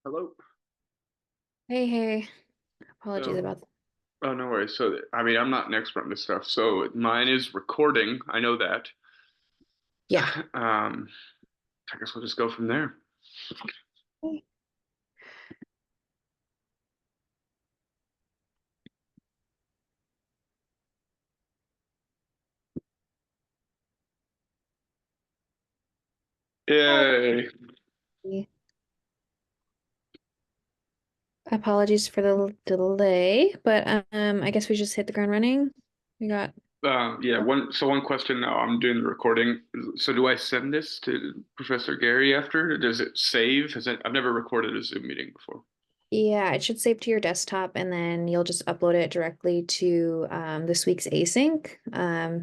Hello. Hey, hey. Apologies So, about that. oh, no worries. So, I mean, I'm not an expert on this stuff. So, mine is recording. I know that. Yeah. Um, I guess we'll just go from there. Yay. Apologies for the delay, but I guess we just hit the ground running. We got Yeah, one question now. I'm doing the recording. So, do I send this to Professor Gary after? Does it save? I've never recorded a Zoom meeting before. Yeah, it should save to your desktop and then you'll just upload it directly to this week's async.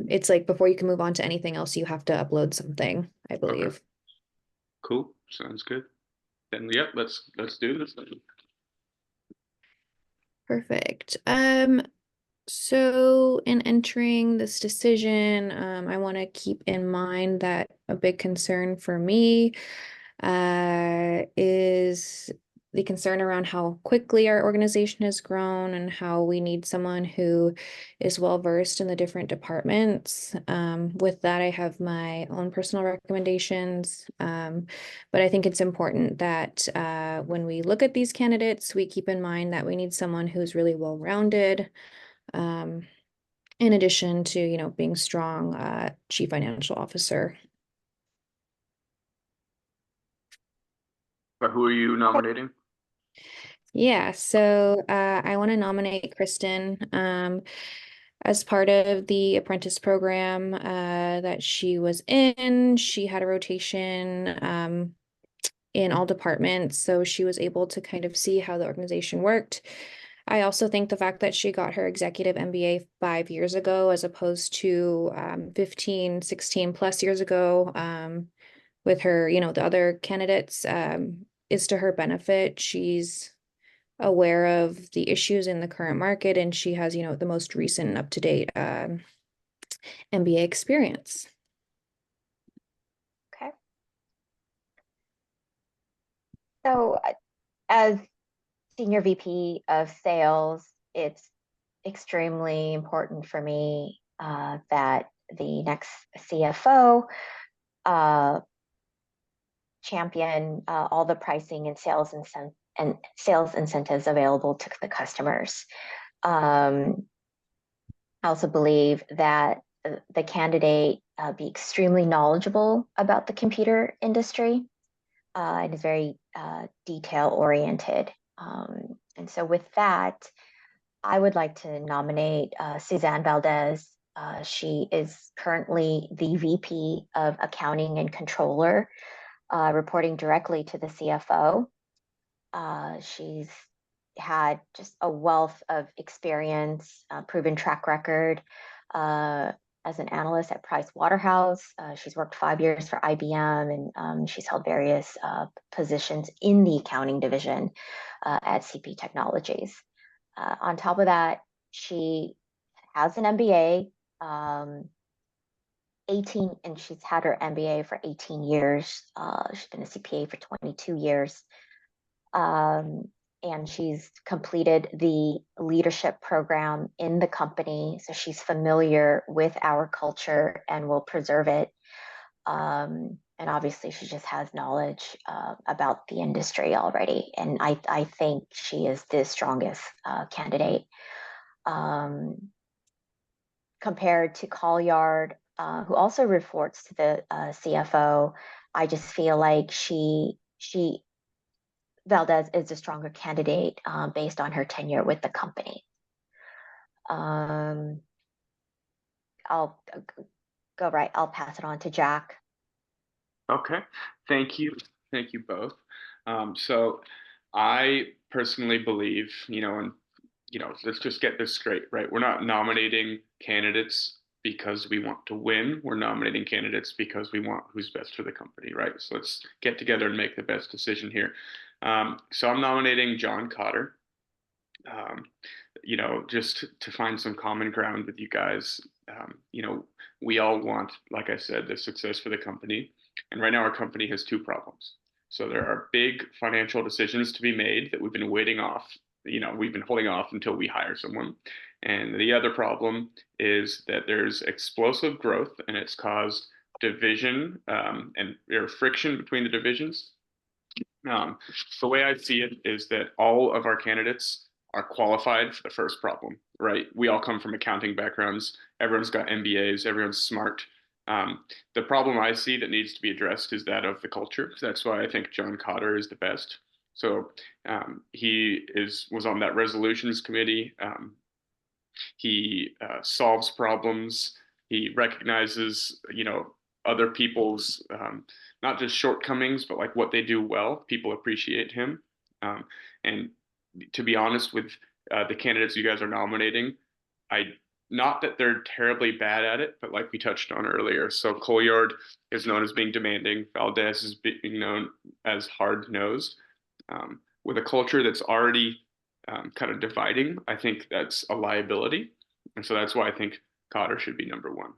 It's like before you can move on to anything else, you have to upload something, I Okay, believe. cool. Sounds good. Then, yep, let's do this. Perfect. So in entering this decision, I want to keep in mind that a big concern for me is the concern around how quickly our organization has grown and how we need someone who is well versed in the different departments. With that, I have my own personal recommendations, but I think it's important that when we look at these candidates, we keep in mind that we need someone who's really well-rounded. Um, in addition to, being strong chief financial officer. But who are you nominating? Yeah, so I want to nominate Kristen as part of the apprentice program that she was in. She had a rotation in all departments, so she was able to kind of see how the organization worked. I also think the fact that she got her executive MBA 5 years ago, as opposed to 15, 16 plus years ago, with her, the other candidates, is to her benefit. She's aware of the issues in the current market and she has, the most recent up-to-date MBA experience. Okay. So, as Senior VP of Sales, it's extremely important for me that the next CFO uh, champion all the pricing and sales incentives available to the customers. I also believe that the candidate be extremely knowledgeable about the computer industry and is very detail oriented. And so, with that, I would like to nominate Suzanne Valdez. She is currently the VP of Accounting and Controller, reporting directly to the CFO. She's had just a wealth of experience, proven track record as an analyst at Price Waterhouse. She's worked 5 years for IBM and she's held various positions in the accounting division at CP Technologies. On top of that, she has an MBA, 18, and she's had her MBA for 18 years. She's been a CPA for 22 years. Um, and she's completed the leadership program in the company. So she's familiar with our culture and will preserve it. And obviously, she just has knowledge about the industry already. And I think she is the strongest candidate. Compared to Colliard, who also reports to the CFO, I just feel like she Valdez is a stronger candidate based on her tenure with the company. I'll go right. I'll pass it on to Jack. Okay. Thank you. Thank you both. So I personally believe, and let's just get this straight, right? We're not nominating candidates because we want to win. We're nominating candidates because we want who's best for the company, right? So let's get together and make the best decision here. So I'm nominating John Cotter. Um, just to find some common ground with you guys. We all want, like I said, the success for the company. And right now, our company has two problems. So there are big financial decisions to be made that we've been waiting off. We've been holding off until we hire someone. And the other problem is that there's explosive growth, and it's caused division and or friction between the divisions. Um, the way I see it is that all of our candidates are qualified for the first problem, right? We all come from accounting backgrounds. Everyone's got MBAs. Everyone's smart. The problem I see that needs to be addressed is that of the culture. That's why I think John Cotter is the best. So he was on that resolutions committee. He solves problems. He recognizes, other people's not just shortcomings, but like what they do well. People appreciate him. And to be honest with the candidates you guys are nominating, I not that they're terribly bad at it, but like we touched on earlier. So Colliard is known as being demanding. Valdez is being known as hard nosed. With a culture that's already kind of dividing, I think that's a liability. And so that's why I think Cotter should be number one.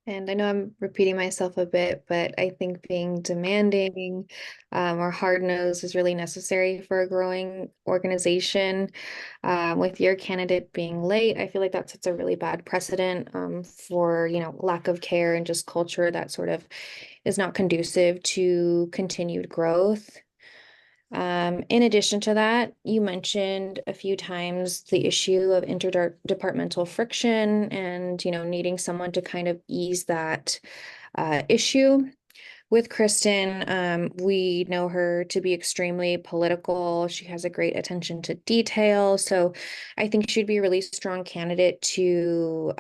And I know I'm repeating myself a bit, but I think being demanding or hard-nosed is really necessary for a growing organization. With your candidate being late, I feel like that sets a really bad precedent for, lack of care and just culture that sort of is not conducive to continued growth. In addition to that, you mentioned a few times the issue of interdepartmental friction and, needing someone to kind of ease that issue. With Kristen, we know her to be extremely political. She has a great attention to detail. So I think she'd be a really strong candidate to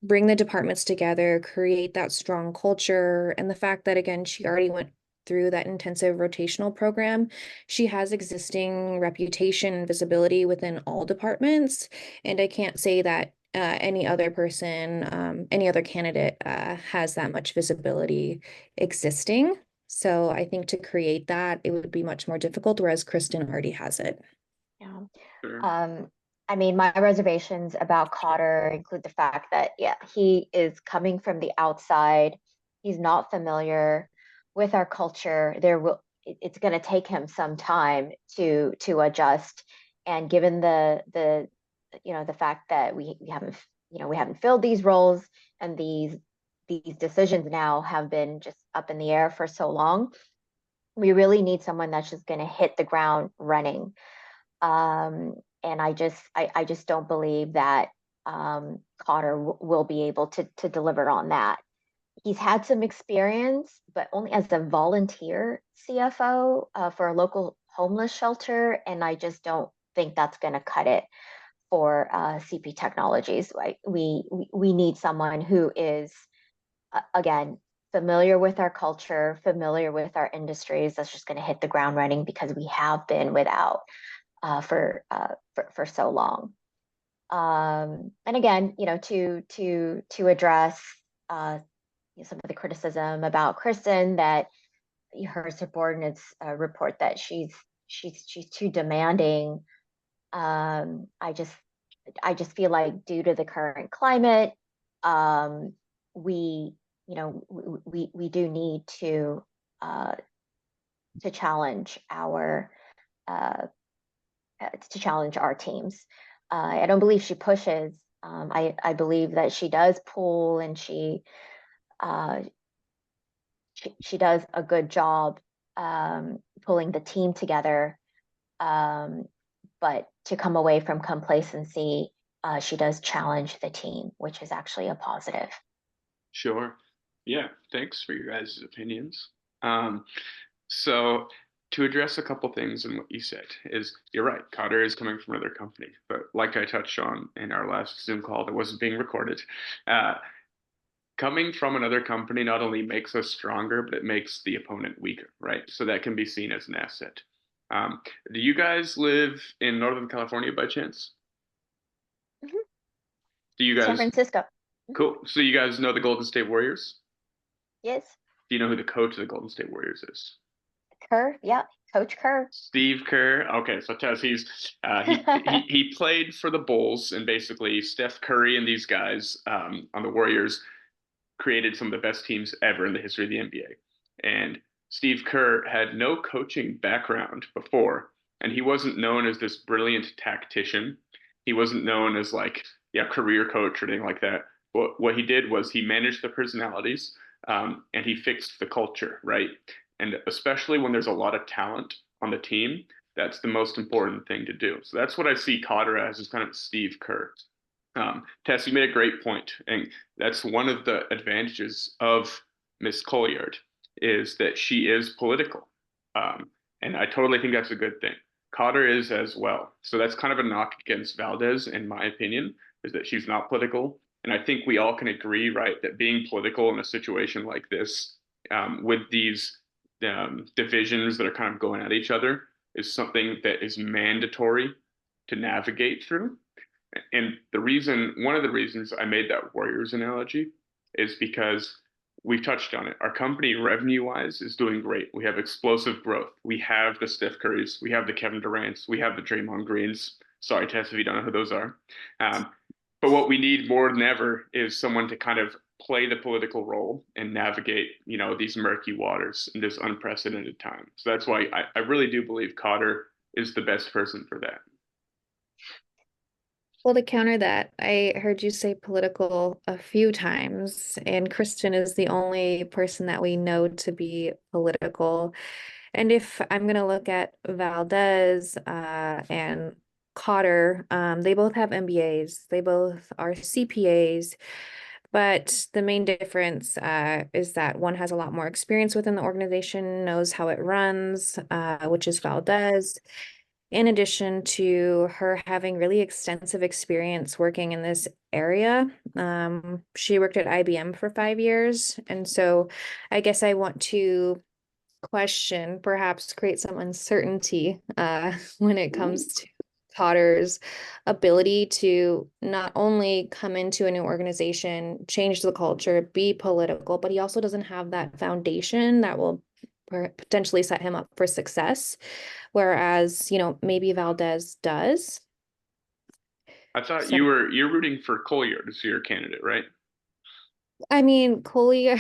bring the departments together, create that strong culture. And the fact that, again, she already went through that intensive rotational program, she has existing reputation and visibility within all departments. And I can't say that any other person, any other candidate has that much visibility existing. So I think to create that, it would be much more difficult, whereas Kristen already has it. Yeah. Sure. I mean, my reservations about Cotter include the fact that, yeah, he is coming from the outside. He's not familiar with our culture. It's going to take him some time to adjust. And given the fact that we haven't filled these roles, and these decisions now have been just up in the air for so long, we really need someone that's just going to hit the ground running. And I just don't believe that Cotter will be able to deliver on that. He's had some experience, but only as a volunteer CFO for a local homeless shelter, and I just don't think that's going to cut it for CP Technologies. Like we need someone who is again familiar with our culture, familiar with our industries. That's just going to hit the ground running because we have been without for so long. And again, to address some of the criticism about Kristen, that her subordinates report that she's too demanding. I just feel like due to the current climate, we we do need to challenge our uh, teams. I don't believe she pushes. I believe that she does pull, and uh, she does a good job pulling the team together. But to come away from complacency, she does challenge the team, which is actually a positive. Sure. Yeah. Thanks for your guys' opinions. Um, so to address a couple things in what you said is you're right. Cotter is coming from another company, but like I touched on in our last Zoom call that wasn't being recorded, uh, coming from another company not only makes us stronger, but it makes the opponent weaker, right? So that can be seen as an asset. Do you guys live in Northern California by chance? Mhm. Do you San guys, Francisco. cool. So you guys know the Golden State Warriors? Yes. Do you know who the coach of the Golden State Warriors is? Kerr. Yeah. Coach Kerr. Steve Kerr. Okay, so Tess, he played for the Bulls, and basically Steph Curry and these guys on the Warriors created some of the best teams ever in the history of the NBA. And Steve Kerr had no coaching background before, and he wasn't known as this brilliant tactician. He wasn't known as like, yeah, career coach or anything like that. What he did was he managed the personalities, and he fixed the culture, right? And especially when there's a lot of talent on the team, that's the most important thing to do. So that's what I see Cotter as, is kind of Steve Kerr. Tess, you made a great point, and that's one of the advantages of Miss Colliard is that she is political, um, and I totally think that's a good thing. Cotter is as well, so that's kind of a knock against Valdez, in my opinion, is that she's not political, and I think we all can agree, right, that being political in a situation like this, with these divisions that are kind of going at each other, is something that is mandatory to navigate through. And one of the reasons I made that Warriors analogy is because we've touched on it. Our company, revenue wise, is doing great. We have explosive growth. We have the Steph Currys, we have the Kevin Durant's, we have the Draymond Greens. Sorry, Tess, if you don't know who those are. But what we need more than ever is someone to kind of play the political role and navigate, these murky waters in this unprecedented time. So that's why I really do believe Cotter is the best person for that. Well, to counter that, I heard you say political a few times, and Kristen is the only person that we know to be political. And if I'm going to look at Valdez and Cotter, they both have MBAs, they both are CPAs, but the main difference is that one has a lot more experience within the organization, knows how it runs, which is Valdez, in addition to her having really extensive experience working in this area. She worked at IBM for 5 years. And so I guess I want to question, perhaps create some uncertainty when it comes to Cotter's ability to not only come into a new organization, change the culture, be political, but he also doesn't have that foundation that will potentially set him up for success. Whereas, maybe Valdez does. I thought So, you're rooting for Colliard as your candidate, right? I mean, Collier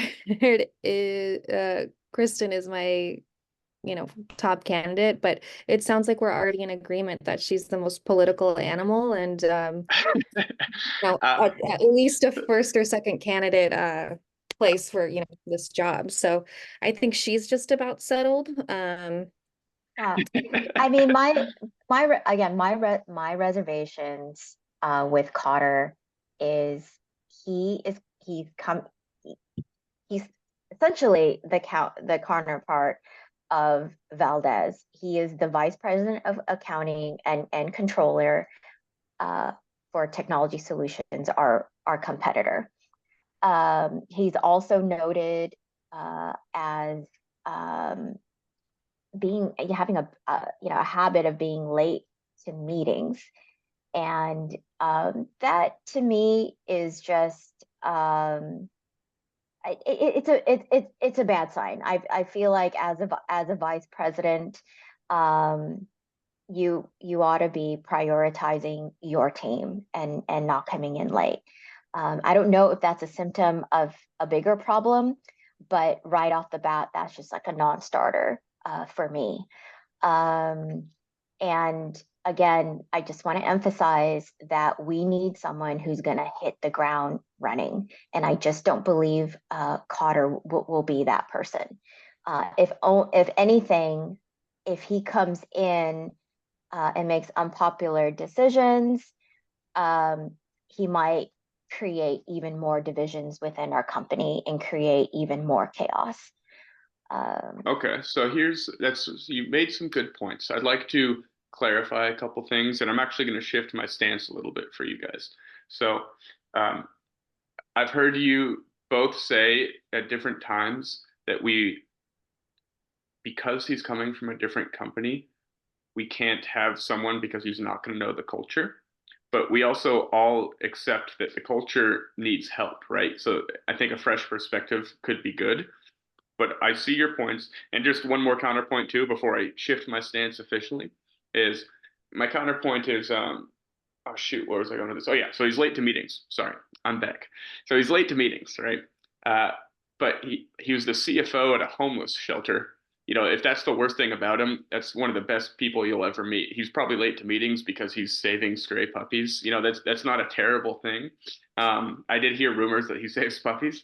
is, Kristen is my, top candidate, but it sounds like we're already in agreement that she's the most political animal and, uh, at least a first or second candidate, place for, this job. So I think she's just about settled. Uh, I mean, my reservations with Cotter is he's come he's essentially the counterpart of Valdez. He is the vice president of accounting and controller for technology solutions, our competitor. He's also noted as having a habit of being late to meetings, and that to me is just it's a bad sign. I feel like as a vice president, you ought to be prioritizing your team and not coming in late. I don't know if that's a symptom of a bigger problem, but right off the bat, that's just like a non-starter for me. And again, I just want to emphasize that we need someone who's going to hit the ground running. And I just don't believe Cotter will be that person. If anything, if he comes in and makes unpopular decisions, he might create even more divisions within our company and create even more chaos. Okay, so you made some good points. I'd like to clarify a couple things, and I'm actually going to shift my stance a little bit for you guys. So, um, I've heard you both say at different times that because he's coming from a different company, we can't have someone because he's not going to know the culture. But we also all accept that the culture needs help, right? So I think a fresh perspective could be good. But I see your points. And just one more counterpoint too, before I shift my stance officially, is my counterpoint is oh shoot, where was I going with this? Oh yeah, so he's late to meetings. Sorry, I'm back. So he's late to meetings, right? But he was the CFO at a homeless shelter if that's the worst thing about him, that's one of the best people you'll ever meet. He's probably late to meetings because he's saving stray puppies. That's not a terrible thing. I did hear rumors that he saves puppies.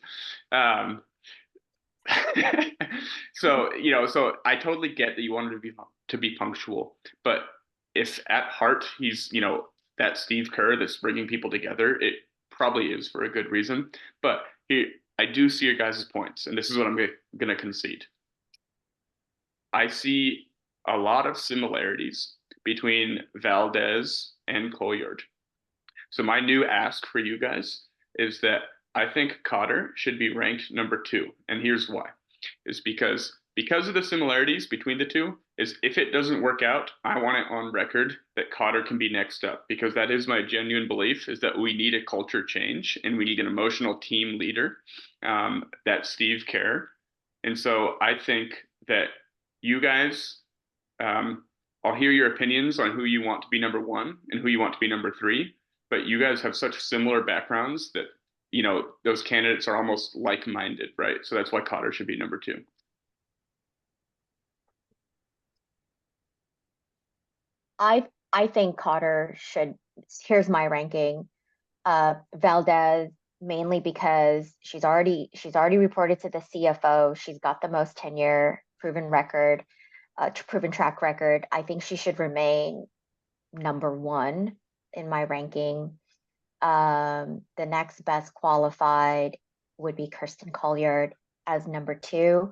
Um, so I totally get that you wanted to be punctual, but if at heart he's, that Steve Kerr that's bringing people together, it probably is for a good reason. But here, I do see your guys' points, and this is what I'm going to concede. I see a lot of similarities between Valdez and Colliard. So my new ask for you guys is that I think Cotter should be ranked number 2, and here's why: is because of the similarities between the two. Is if it doesn't work out, I want it on record that Cotter can be next up, because that is my genuine belief, is that we need a culture change and we need an emotional team leader, that Steve Kerr. And so I think that you guys, um, I'll hear your opinions on who you want to be number 1 and who you want to be number 3, but you guys have such similar backgrounds that, those candidates are almost like-minded, right? So that's why Cotter should be number 2. I think Cotter should. Here's my ranking. Valdez, mainly because she's already reported to the CFO. She's got the most tenure, proven track record. I think she should remain number 1 in my ranking. The next best qualified would be Kirsten Colliard as number 2,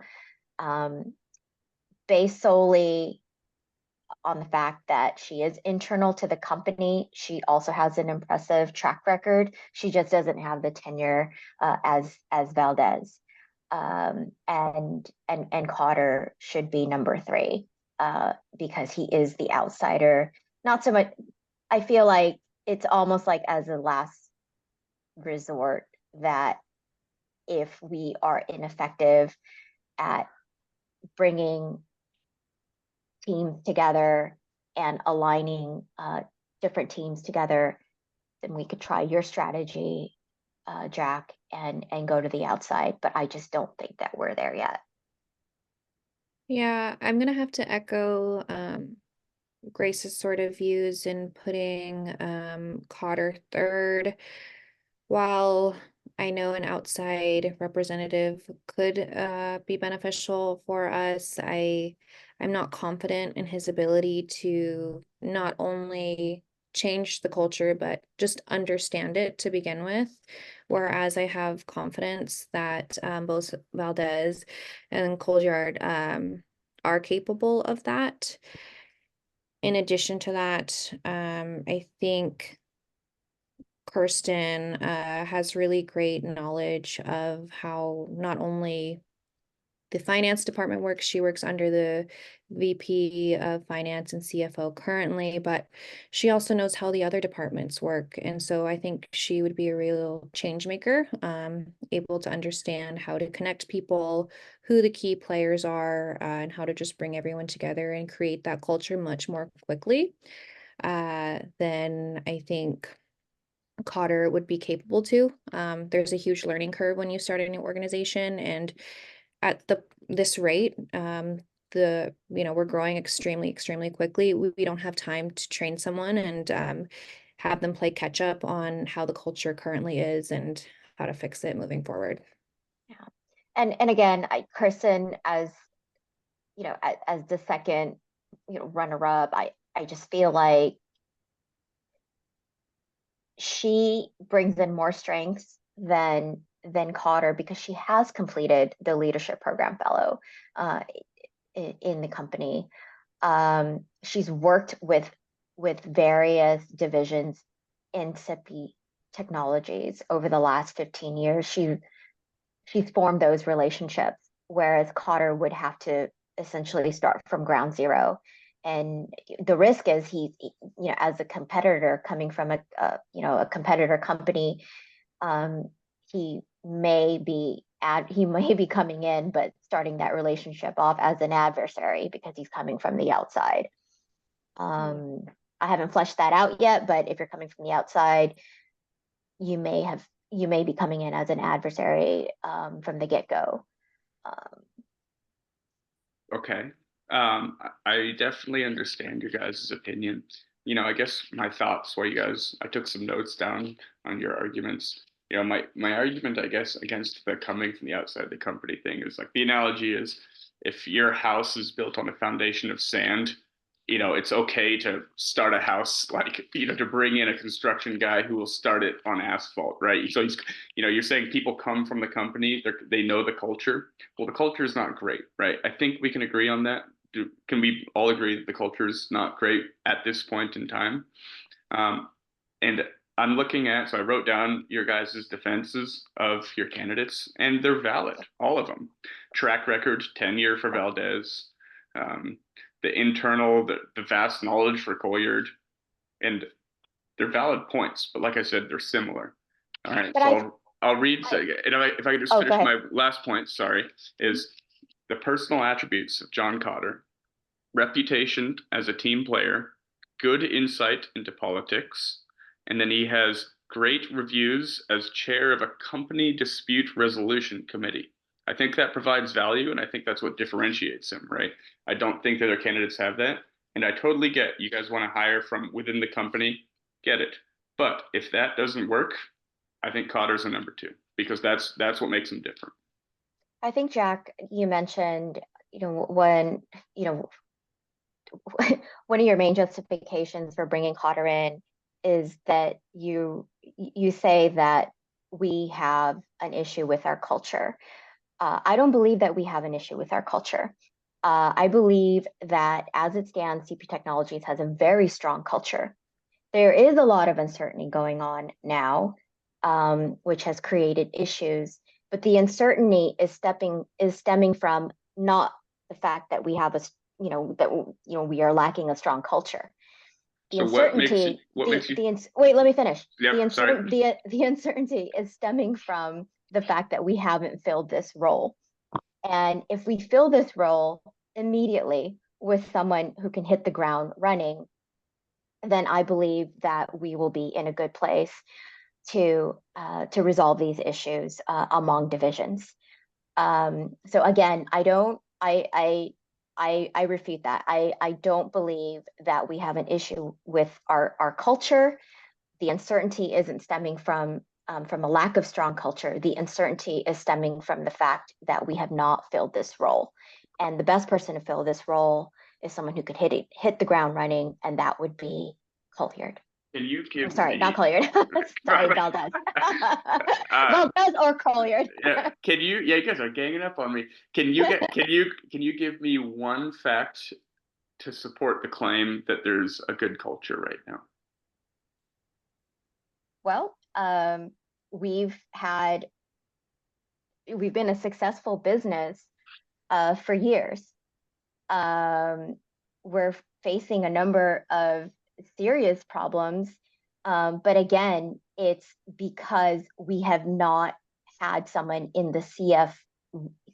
based solely on the fact that she is internal to the company. She also has an impressive track record. She just doesn't have the tenure as Valdez. And Cotter should be number 3, because he is the outsider. Not so much. I feel like it's almost like as a last resort, that if we are ineffective at bringing teams together and aligning different teams together, then we could try your strategy, Jack, and go to the outside. But I just don't think that we're there yet. Yeah, I'm gonna have to echo Grace's sort of views in putting Cotter third. While I know an outside representative could be beneficial for us, I'm not confident in his ability to not only change the culture, but just understand it to begin with. Whereas I have confidence that both Valdez and Colliard are capable of that. In addition to that, I think Kirsten has really great knowledge of how not only the finance department works, she works under the VP of finance and CFO currently, but she also knows how the other departments work. And so I think she would be a real change maker, able to understand how to connect people, who the key players are, and how to just bring everyone together and create that culture much more quickly. Then I think Cotter would be capable to. There's a huge learning curve when you start a new organization, and at this rate, we're growing extremely quickly. We don't have time to train someone and have them play catch up on how the culture currently is and how to fix it moving forward. Yeah, and again, Kirsten, as as the second, runner up, I just feel like she brings in more strengths than Cotter, because she has completed the leadership program fellow uh, in the company. She's worked with various divisions in SIPI technologies over the last 15 years. She's formed those relationships, whereas Cotter would have to essentially start from ground zero. And the risk is he's, as a competitor coming from a competitor company, he may be coming in, but starting that relationship off as an adversary because he's coming from the outside. I haven't fleshed that out yet, but if you're coming from the outside, you may be coming in as an adversary from the get-go. Um, Okay. I definitely understand your guys' opinion. I guess my thoughts while I took some notes down on your arguments. My argument, I guess, against the coming from the outside of the company thing is like the analogy is if your house is built on a foundation of sand, it's okay to start a house like, to bring in a construction guy who will start it on asphalt, right? So you're saying people come from the company, they know the culture. Well, the culture is not great, right? I think we can agree on that. Can we all agree that the culture is not great at this point in time? Um, and I'm looking at, so I wrote down your guys' defenses of your candidates, and they're valid, all of them. Track record, tenure for Valdez, um, the vast knowledge for Colliard, and they're valid points. But like I said, they're similar. All right, But so I, I'll read, I if I could just oh, go finish ahead. my last point, sorry, is the personal attributes of John Cotter: reputation as a team player, good insight into politics, and then he has great reviews as chair of a company dispute resolution committee. I think that provides value, and I think that's what differentiates him, right? I don't think that other candidates have that. And I totally get you guys want to hire from within the company, get it. But if that doesn't work, I think Cotter's a number two because that's what makes him different. I think Jack, you mentioned, when, you know, one of your main justifications for bringing Cotter in is that you say that we have an issue with our culture. I don't believe that we have an issue with our culture. I believe that as it stands, CP Technologies has a very strong culture. There is a lot of uncertainty going on now, which has created issues. But the uncertainty is stemming from not the fact that we have we are lacking a strong culture. The So what makes you uncertainty, what makes you wait, let me finish. Yep, sorry. The uncertainty is stemming from the fact that we haven't filled this role. And if we fill this role immediately with someone who can hit the ground running, then I believe that we will be in a good place to resolve these issues among divisions. So again, I refute that. I don't believe that we have an issue with our culture. The uncertainty isn't stemming from a lack of strong culture. The uncertainty is stemming from the fact that we have not filled this role. And the best person to fill this role is someone who could hit the ground running, and that would be Colliard. Can you I'm give sorry, not me Colliard. Sorry, Valdez. uh Valdez or Colliard. yeah, you guys are ganging up on me. Can you give me one fact to support the claim that there's a good culture right now? Well, we've had we've been a successful business for years. We're facing a number of serious problems, but again, it's because we have not had someone in the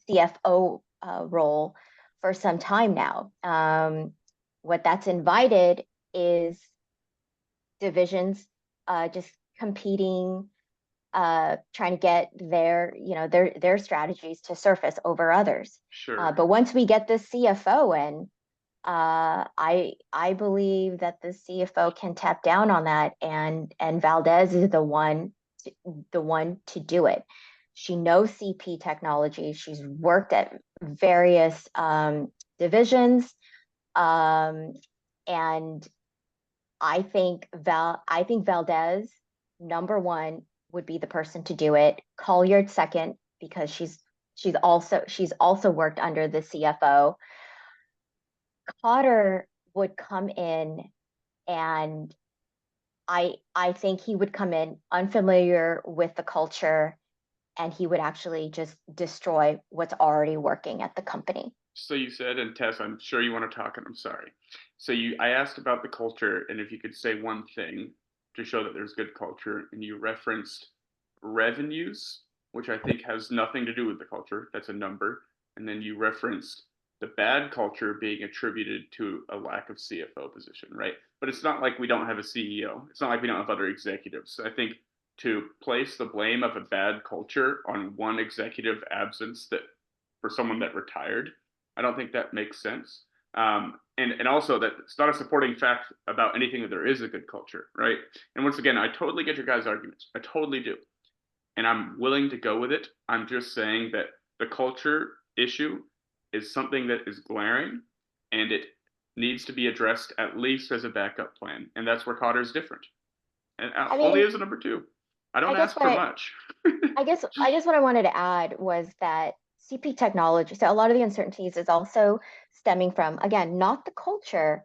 CFO role for some time now. What that's invited is divisions just competing, trying to get their strategies to surface over others. Sure. But once we get the CFO in, I believe that the CFO can tap down on that, and Valdez is the one to do it. She knows CP technology. She's worked at various divisions, and I think Valdez, number one, would be the person to do it. Colliard second, because she's also worked under the CFO. Cotter would come in, and I think he would come in unfamiliar with the culture, and he would actually just destroy what's already working at the company. So you said, and Tess, I'm sure you want to talk, and I'm sorry. I asked about the culture, and if you could say one thing to show that there's good culture, and you referenced revenues, which I think has nothing to do with the culture. That's a number. And then you referenced the bad culture being attributed to a lack of CFO position, right? But it's not like we don't have a CEO. It's not like we don't have other executives. I think to place the blame of a bad culture on one executive absence that for someone that retired I don't think that makes sense. And also that it's not a supporting fact about anything that there is a good culture, right? And once again, I totally get your guys' arguments. I totally do. And I'm willing to go with it. I'm just saying that the culture issue is something that is glaring and it needs to be addressed at least as a backup plan. And that's where Cotter's different. And I only mean, as a number two. I I don't guess ask what for I, much. I guess what I wanted to add was that CP technology, so a lot of the uncertainties is also stemming from, again, not the culture,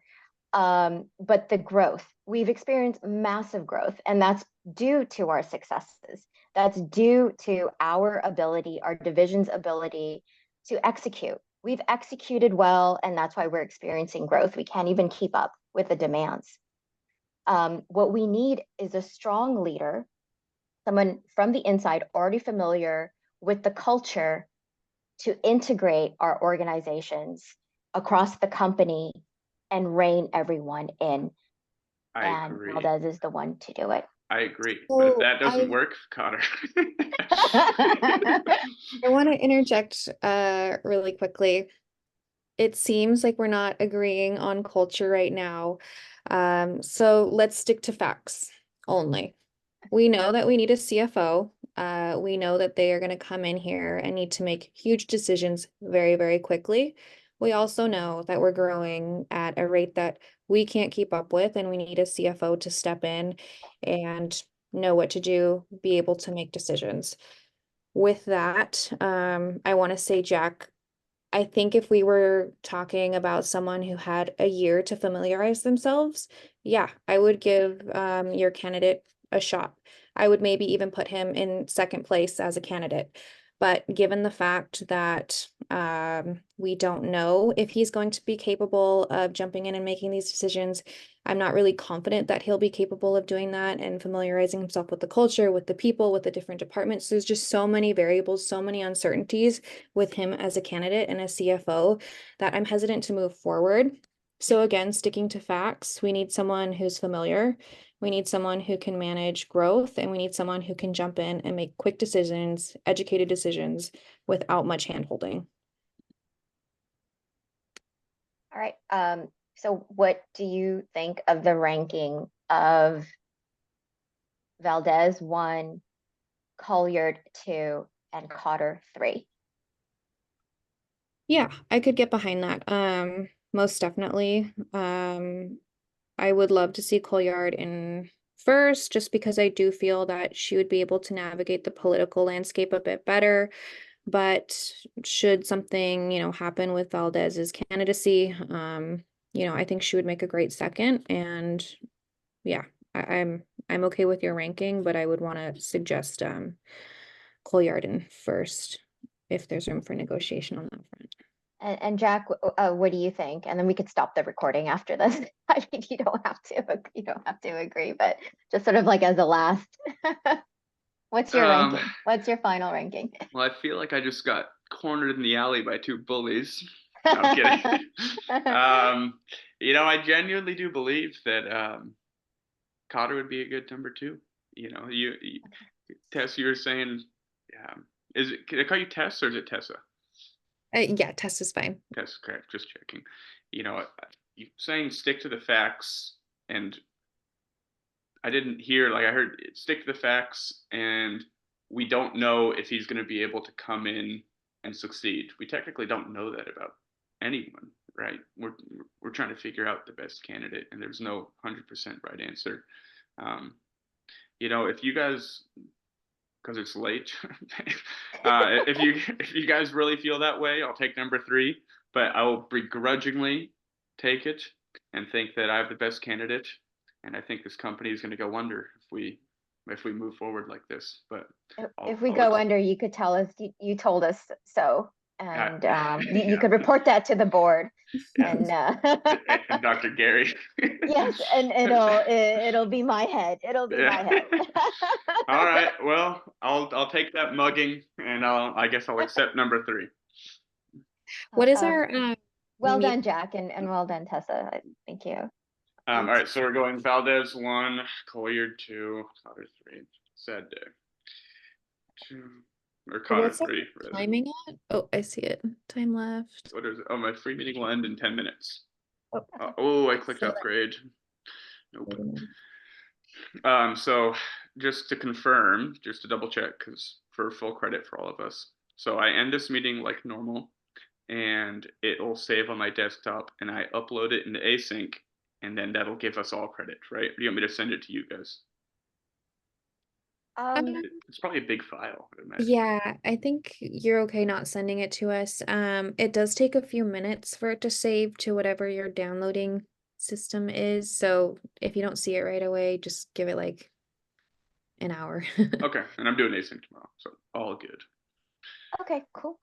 but the growth. We've experienced massive growth, and that's due to our successes. That's due to our ability, our division's ability to execute. We've executed well, and that's why we're experiencing growth. We can't even keep up with the demands. What we need is a strong leader, someone from the inside already familiar with the culture to integrate our organizations across the company and rein everyone in. I And agree. Valdez is the one to do it. I agree. But if So that doesn't work, Cotter. I want to interject really quickly. It seems like we're not agreeing on culture right now. So let's stick to facts only. We know that we need a CFO. We know that they are going to come in here and need to make huge decisions very, very quickly. We also know that we're growing at a rate that we can't keep up with, and we need a CFO to step in and know what to do, be able to make decisions. With that, I want to say, Jack, I think if we were talking about someone who had a year to familiarize themselves, yeah, I would give your candidate a shot. I would maybe even put him in second place as a candidate. But given the fact that we don't know if he's going to be capable of jumping in and making these decisions, I'm not really confident that he'll be capable of doing that and familiarizing himself with the culture, with the people, with the different departments. There's just so many variables, so many uncertainties with him as a candidate and a CFO that I'm hesitant to move forward. So again, sticking to facts, we need someone who's familiar. We need someone who can manage growth, and we need someone who can jump in and make quick decisions, educated decisions without much handholding. All right. So what do you think of the ranking of Valdez 1, Colliard 2, and Cotter 3? Yeah, I could get behind that. Most definitely. I would love to see Colliard in first, just because I do feel that she would be able to navigate the political landscape a bit better. But should something, happen with Valdez's candidacy, I think she would make a great second. And yeah, I'm okay with your ranking, but I would want to suggest Colliard in first if there's room for negotiation on that front. And Jack, what do you think? And then we could stop the recording after this. I mean, you don't have to agree, but just sort of like as a last, what's your ranking? What's your final ranking? Well, I feel like I just got cornered in the alley by two bullies. No, I'm kidding. I genuinely do believe that Cotter would be a good number two. Tess, you were saying, can I call you Tess or is it Tessa? Yeah, Tess is fine. Tess, correct. Just checking. You saying stick to the facts, and I didn't hear, I heard stick to the facts, and we don't know if he's going to be able to come in and succeed. We technically don't know that about anyone, right? We're trying to figure out the best candidate, and there's no 100% right answer. If you guys, because it's late, if you guys really feel that way, I'll take number 3, but I will begrudgingly take it and think that I have the best candidate. And I think this company is going to go under if we move forward like this. But if we go under, you could tell us you told us so, and you could report that to the board. Yeah. And Dr. Gary. Yes, and it'll be my head. It'll be my head. All right. Well, I'll take that mugging, and I guess I'll accept number 3. What is our well done, Jack, and well done, Tessa. Thank you. All right, so we're going Valdez 1, Colliard 2, Cotter 3. Sad day. 2. or Connor What's our 3 rather. timing at? Oh, I see it. Time left. What is it? Oh, my free meeting will end in 10 minutes. Oh, Oh, I clicked so upgrade. Nope. 30 minutes. So just to confirm, just to double check, because for full credit for all of us. So I end this meeting like normal, and it'll save on my desktop, and I upload it into async, and then that'll give us all credit, right? Do you want me to send it to you guys? Um, It's probably a big file, I imagine. Yeah, I think you're okay not sending it to us. It does take a few minutes for it to save to whatever your downloading system is. So if you don't see it right away, just give it like an hour. Okay, and I'm doing async tomorrow, so all good. okay, cool.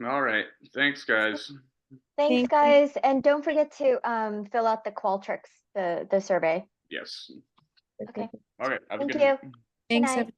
All right, thanks, guys. Thanks, Thank you. guys. And don't forget to fill out the Qualtrics, the survey. Yes. Okay. All right, have a Thank good you. night. Good Thanks, night.